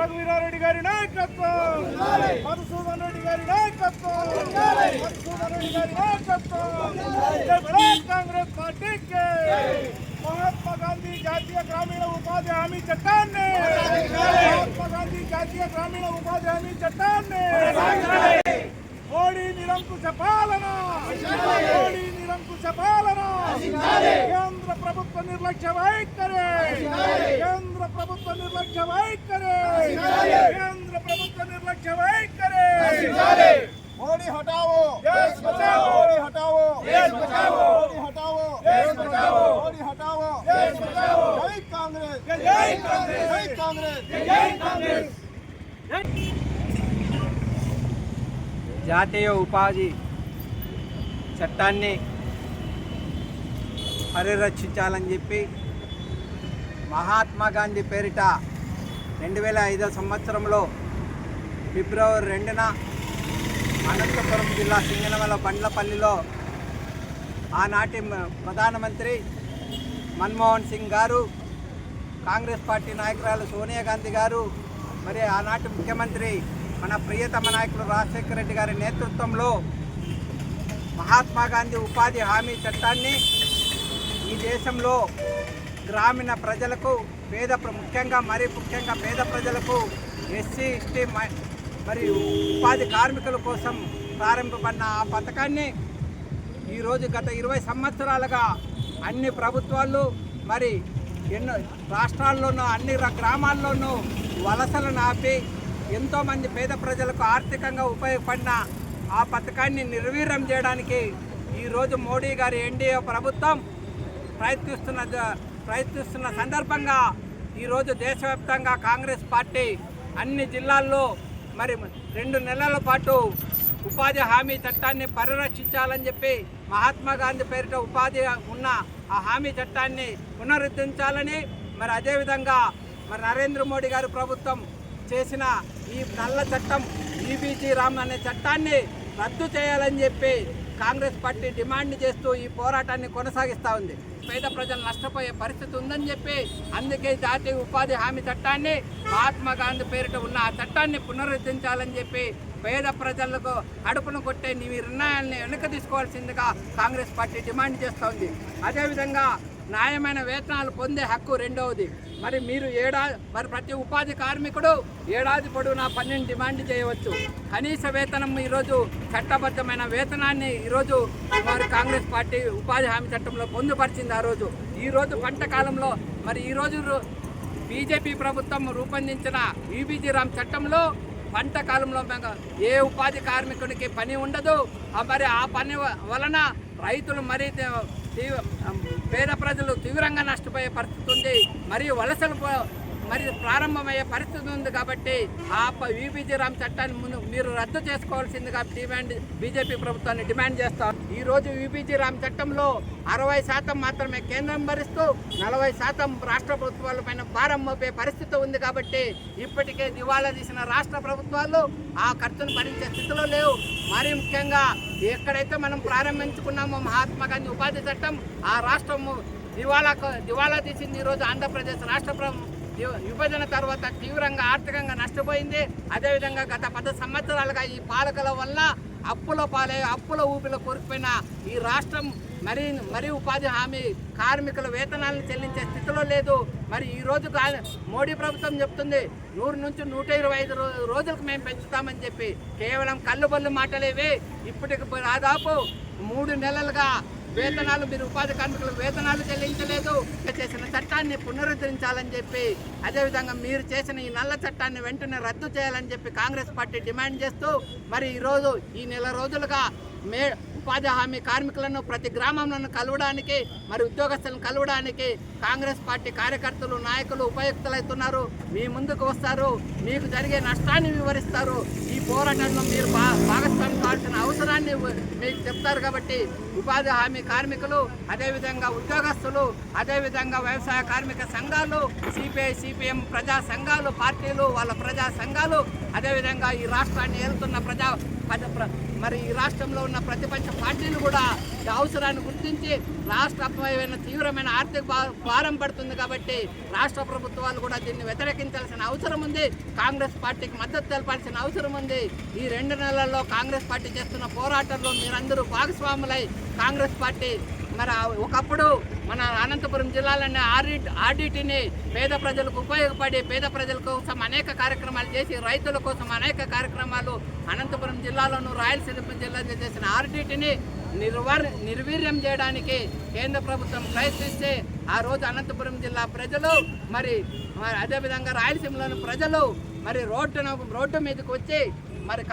రఘువీరారెడ్డి గారి నాయకత్వం, మధుసూదన్ రెడ్డి గారి నాయకత్వం, మధుసూదన్ రెడ్డి గారి నాయకత్వం. కాంగ్రెస్ పార్టీకి महात्मा गांधी जातीय ग्रामीण उपाधि हामी चट्टाने, महात्मा गांधी जातीय ग्रामीण उपाधि हामी चट्टाने, मोदी निरंकुश पालन, मोदी निरंकुश पालन, केंद्र प्रभुत्व निर्लक्ष्य वैखरी, केंद्र प्रभुत्व निर्लक्ष्य वैखरी, केंद्र प्रभुत्व निर्लक्ष्य वैखरी. मोदी हटाओ, देश बचाओ, मोदी हटाओ, देश बचाओ, मोदी हटाओ, देश बचाओ, मोदी हटाओ, देश बचाओ. जय कांग्रेस, जय कांग्रेस, जय कांग्रेस, जय कांग्रेस. జాతీయ ఉపాధి చట్టాన్ని పరిరక్షించాలని చెప్పి మహాత్మా గాంధీ పేరిట 2005 సంవత్సరంలో ఫిబ్రవరి 2న అనంతపురం జిల్లా సింగనమల బండ్లపల్లిలో ఆనాటి ప్రధానమంత్రి మన్మోహన్ సింగ్ గారు, కాంగ్రెస్ పార్టీ నాయకురాలు సోనియా గాంధీ గారు, మరి ఆనాటి ముఖ్యమంత్రి మన ప్రియతమ నాయకులు రాజశేఖర రెడ్డి గారి నేతృత్వంలో మహాత్మా గాంధీ ఉపాధి హామీ చట్టాన్ని ఈ దేశంలో గ్రామీణ ప్రజలకు ముఖ్యంగా పేద ప్రజలకు ఎస్సీ ఎస్టీ మరియు ఉపాధి కార్మికుల కోసం ప్రారంభపడిన ఆ పథకాన్ని ఈరోజు గత 20 సంవత్సరాలుగా అన్ని ప్రభుత్వాలు మరి ఎన్నో రాష్ట్రాల్లోనూ అన్ని గ్రామాల్లోనూ వలసలను ఆపి ఎంతోమంది పేద ప్రజలకు ఆర్థికంగా ఉపయోగపడిన ఆ పథకాన్ని నిర్వీర్యం చేయడానికి ఈరోజు మోడీ గారి ఎన్డీఏ ప్రభుత్వం ప్రయత్నిస్తున్న సందర్భంగా ఈరోజు దేశవ్యాప్తంగా కాంగ్రెస్ పార్టీ అన్ని జిల్లాల్లో మరి 2 నెలల పాటు ఉపాధి హామీ చట్టాన్ని పరిరక్షించాలని చెప్పి మహాత్మా గాంధీ పేరిట ఉపాధి ఉన్న ఆ హామీ చట్టాన్ని పునరుద్ధరించాలని, మరి అదేవిధంగా మరి నరేంద్ర మోడీ గారి ప్రభుత్వం చేసిన ఈ నల్ల చట్టం ఈబీసీ రామ్ అనే చట్టాన్ని రద్దు చేయాలని చెప్పి కాంగ్రెస్ పార్టీ డిమాండ్ చేస్తూ ఈ పోరాటాన్ని కొనసాగిస్తూ ఉంది. పేద ప్రజలు నష్టపోయే పరిస్థితి ఉందని చెప్పి అందుకే జాతీయ ఉపాధి హామీ చట్టాన్ని మహాత్మా గాంధీ పేరిట ఉన్న ఆ చట్టాన్ని పునరుద్ధరించాలని చెప్పి పేద ప్రజలకు కడుపును కొట్టే నిర్ణయాన్ని వెనుక తీసుకోవాల్సిందిగా కాంగ్రెస్ పార్టీ డిమాండ్ చేస్తూ ఉంది. అదేవిధంగా న్యాయమైన వేతనాలు పొందే హక్కు రెండవది. మరి మీరు ప్రతి ఉపాధి కార్మికుడు ఏడాది పొడవునా 12 డిమాండ్ చేయవచ్చు. కనీస వేతనం ఈరోజు చట్టబద్ధమైన వేతనాన్ని ఈరోజు మరి కాంగ్రెస్ పార్టీ ఉపాధి హామీ చట్టంలో పొందుపరిచింది. ఆ రోజు ఈరోజు పంట కాలంలో మరి ఈరోజు బీజేపీ ప్రభుత్వం రూపొందించిన ఈబీసీ రామ్ చట్టంలో పంట కాలంలో ఏ ఉపాధి కార్మికునికి పని ఉండదు. మరి ఆ పని వలన రైతులు మరీ పేద ప్రజలు తీవ్రంగా నష్టపోయే పరిస్థితి ఉంది. మరియు వలసలు ప్రారంభమయ్యే పరిస్థితి ఉంది. కాబట్టి ఆ ఈబీసీ రామ్ చట్టాన్ని మీరు రద్దు చేసుకోవాల్సిందిగా బీజేపీ ప్రభుత్వాన్ని డిమాండ్ చేస్తాం. ఈరోజు ఈబీసీ రామ్ చట్టంలో 60% మాత్రమే కేంద్రం భరిస్తూ 40% రాష్ట్ర ప్రభుత్వాలపైన భారం మోపే పరిస్థితి ఉంది. కాబట్టి ఇప్పటికే దివాలా తీసిన రాష్ట్ర ప్రభుత్వాలు ఆ ఖర్చును భరించే స్థితిలో లేవు. మరీ ముఖ్యంగా ఎక్కడైతే మనం ప్రారంభించుకున్నామో మహాత్మా గాంధీ ఉపాధి చట్టం, ఆ రాష్ట్రము దివాలా తీసింది. ఈరోజు ఆంధ్రప్రదేశ్ రాష్ట్ర విభజన తర్వాత తీవ్రంగా ఆర్థికంగా నష్టపోయింది. అదేవిధంగా గత 10 సంవత్సరాలుగా ఈ పాలకుల వల్ల అప్పుల ఊపిలో కూరుకుపోయిన ఈ రాష్ట్రం మరీ ఉపాధి హామీ కార్మికుల వేతనాలను చెల్లించే స్థితిలో లేదు. మరి ఈరోజు మోడీ ప్రభుత్వం చెప్తుంది 100 నుంచి 125 రోజులకు మేము పెంచుతామని చెప్పి కేవలం కళ్ళుబొల్లు మాటలేవి. ఇప్పటికి దాదాపు 3 నెలలుగా వేతనాలు మీరు ఉపాధి కార్మికుల వేతనాలు చెల్లించలేదు. చేసిన చట్టాన్ని పునరుద్ధరించాలని చెప్పి అదేవిధంగా మీరు చేసిన ఈ నల్ల చట్టాన్ని వెంటనే రద్దు చేయాలని చెప్పి కాంగ్రెస్ పార్టీ డిమాండ్ చేస్తూ మరి ఈరోజు ఈ నెల రోజులుగా ఉపాధి హామీ కార్మికులను ప్రతి గ్రామంలో కలవడానికి మరి ఉద్యోగస్తులను కలవడానికి కాంగ్రెస్ పార్టీ కార్యకర్తలు నాయకులు ఉపయుక్తులవుతున్నారు. మీ ముందుకు వస్తారు, మీకు జరిగే నష్టాన్ని వివరిస్తారు. ఈ పోరాటంలో మీరు భాగస్వామ్యం కావాల్సిన అవసరాన్ని మీకు చెప్తారు. కాబట్టి ఉపాధి హామీ కార్మికులు, అదేవిధంగా ఉద్యోగస్తులు, అదేవిధంగా వ్యవసాయ కార్మిక సంఘాలు, సిపిఐ సిపిఎం ప్రజా సంఘాలు, పార్టీలు వాళ్ళ ప్రజా సంఘాలు, అదేవిధంగా ఈ రాష్ట్రాన్ని ఏలుతున్న మరి ఈ రాష్ట్రంలో ఉన్న ప్రతిపక్ష పార్టీలు కూడా ఈ అవసరాన్ని గుర్తించి రాష్ట్రపైన తీవ్రమైన ఆర్థిక భారం పడుతుంది కాబట్టి రాష్ట్ర ప్రభుత్వాలు కూడా దీన్ని వ్యతిరేకించాల్సిన అవసరం ఉంది. కాంగ్రెస్ పార్టీకి మద్దతు తెలపాల్సిన అవసరం ఉంది. ఈ 2 నెలల్లో కాంగ్రెస్ పార్టీ చేస్తున్న పోరాటంలో మీరందరూ భాగస్వాములై కాంగ్రెస్ పార్టీ మరి ఒకప్పుడు మన అనంతపురం జిల్లాలోని ఆర్డిటిని పేద ప్రజలకు ఉపయోగపడి పేద ప్రజల కోసం అనేక కార్యక్రమాలు చేసి రైతుల కోసం అనేక కార్యక్రమాలు అనంతపురం జిల్లాలోను రాయలసీమ జిల్లాలో చేసిన ఆర్డిటిని నిర్వీర్యం చేయడానికి కేంద్ర ప్రభుత్వం ప్రయత్నిస్తే ఆ రోజు అనంతపురం జిల్లా ప్రజలు మరి అదేవిధంగా రాయలసీమలోని ప్రజలు మరి రోడ్డు మీదకి వచ్చి మరి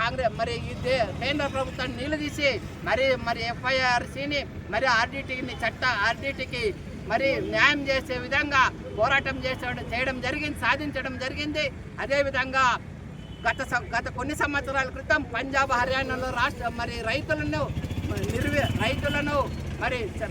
కేంద్ర ప్రభుత్వాన్ని నిలదీసి మరి ఎఫ్ఐఆర్సీని మరి ఆర్డిటికి మరి న్యాయం చేసే విధంగా పోరాటం చేయడం జరిగింది, సాధించడం జరిగింది. అదేవిధంగా గత కొన్ని సంవత్సరాల క్రితం పంజాబ్ హర్యానాలో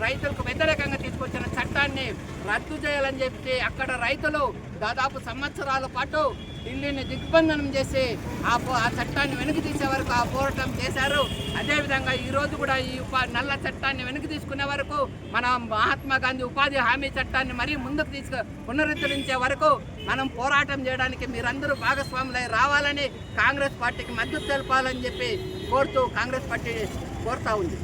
రైతులకు వ్యతిరేకంగా తీసుకొచ్చిన చట్టాన్ని రద్దు చేయాలని చెప్పి అక్కడ రైతులు దాదాపు సంవత్సరాల పాటు ఢిల్లీని దిగ్బంధనం చేసి ఆ చట్టాన్ని వెనక్కి తీసే వరకు ఆ పోరాటం చేశారు. అదేవిధంగా ఈరోజు కూడా ఈ నల్ల చట్టాన్ని వెనక్కి తీసుకునే వరకు మన మహాత్మా గాంధీ ఉపాధి హామీ చట్టాన్ని మరీ ముందుకు పునరుద్ధరించే వరకు మనం పోరాటం చేయడానికి మీరందరూ భాగస్వాములై రావాలని కాంగ్రెస్ పార్టీకి మద్దతు తెలపాలని చెప్పి కోరుతూ కాంగ్రెస్ పార్టీ కోరుతా ఉంది.